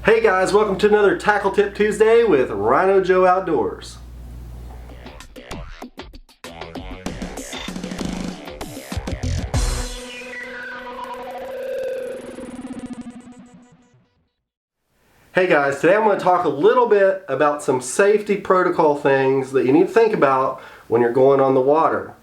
Hey guys, welcome to another Tackle Tip Tuesday with RHINOjoe Outdoors. Hey guys, today I'm going to talk a little bit about some safety protocol things that you need to think about when you're going on the water.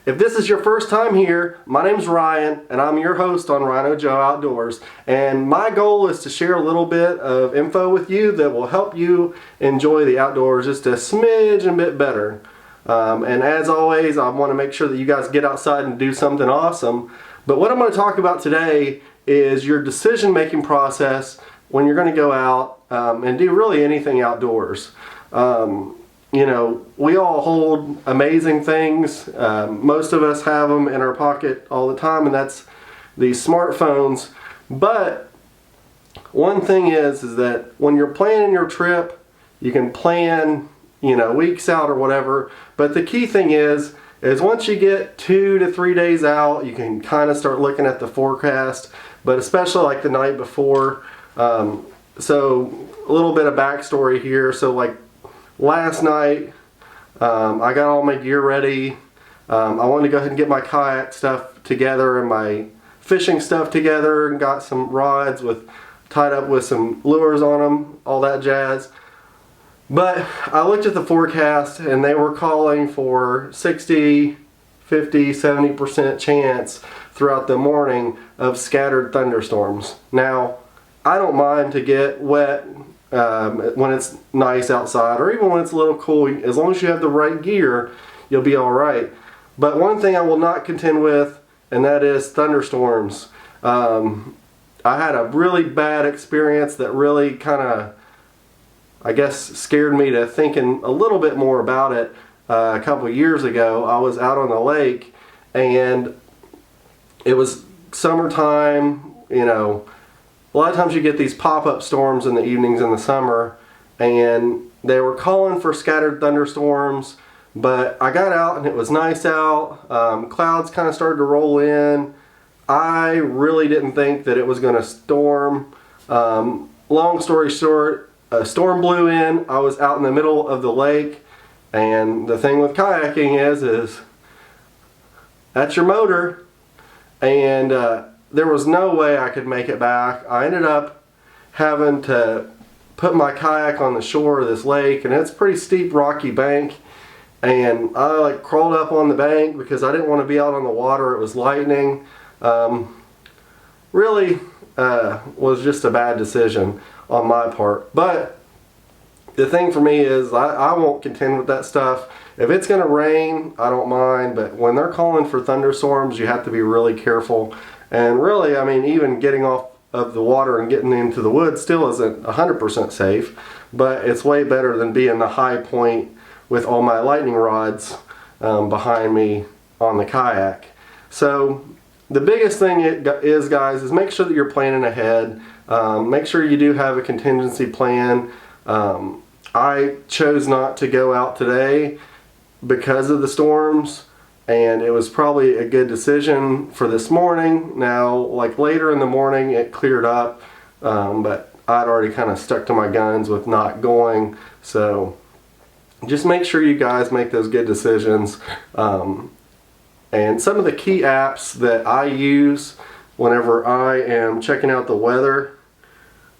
If this is your first time here, my name's Ryan and I'm your host on RHINOjoe Outdoors, and my goal is to share a little bit of info with you that will help you enjoy the outdoors just a smidge and bit better. And as always, I want to make sure that you guys get outside and do something awesome. But what I'm going to talk about today is your decision-making process when you're going to go out and do really anything outdoors. You know, we all hold amazing things. Most of us have them in our pocket all the time, and that's these smartphones. But one thing is that when you're planning your trip, you can plan, you know, weeks out or whatever. But the key thing is once you get 2 to 3 days out, you can kind of start looking at the forecast, but especially like the night before. So a little bit of backstory here. So like last night, I got all my gear ready. I wanted to go ahead and get my kayak stuff together and my fishing stuff together, and got some rods tied up with some lures on them, all that jazz. But I looked at the forecast and they were calling for 60, 50, 70% chance throughout the morning of scattered thunderstorms. Now, I don't mind to get wet when it's nice outside, or even when it's a little cool. As long as you have the right gear, you'll be all right. But one thing I will not contend with, and that is thunderstorms. I had a really bad experience that really kind of, I guess, scared me to thinking a little bit more about it. A couple of years ago, I was out on the lake, and it was summertime. You know, a lot of times you get these pop-up storms in the evenings in the summer, and they were calling for scattered thunderstorms, but I got out and it was nice out. Clouds kind of started to roll in. I really didn't think that it was going to storm. Long story short, a storm blew in. I was out in the middle of the lake, and the thing with kayaking is that's your motor, and there was no way I could make it back. I ended up having to put my kayak on the shore of this lake, and it's a pretty steep rocky bank, and I like crawled up on the bank because I didn't want to be out on the water. It was lightning. Really was just a bad decision on my part. But the thing for me is I won't contend with that stuff. If it's going to rain, I don't mind, but when they're calling for thunderstorms, you have to be really careful. And really, I mean, even getting off of the water and getting into the woods still isn't 100% safe, but it's way better than being the high point with all my lightning rods behind me on the kayak. So the biggest thing is, guys, is make sure that you're planning ahead. Make sure you do have a contingency plan. I chose not to go out today because of the storms, and it was probably a good decision for this morning. Now, like later in the morning, it cleared up, but I'd already kind of stuck to my guns with not going. So just make sure you guys make those good decisions. And some of the key apps that I use whenever I am checking out the weather,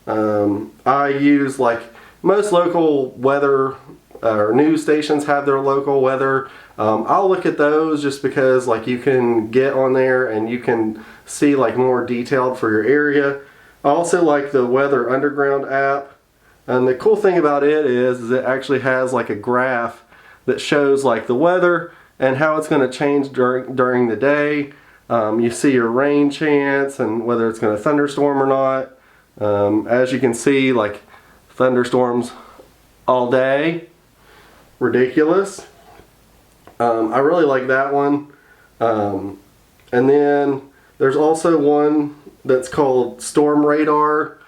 I use, like, most local weather or news stations have their local weather. I'll look at those just because, like, you can get on there and you can see like more detailed for your area. I also like the Weather Underground app, and the cool thing about it is it actually has like a graph that shows like the weather and how it's going to change during the day. You see your rain chance and whether it's going to thunderstorm or not. As you can see, like, thunderstorms all day. Ridiculous. I really like that one. And then there's also one that's called Storm Radar.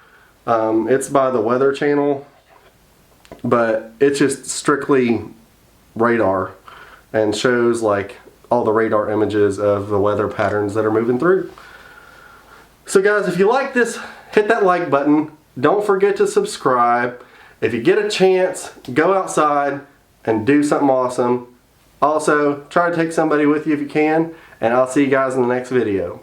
It's by the Weather Channel, but it's just strictly radar and shows like all the radar images of the weather patterns that are moving through. So guys, if you like this, hit that like button. Don't forget to subscribe. If you get a chance, go outside and do something awesome. Also, try to take somebody with you if you can, and I'll see you guys in the next video.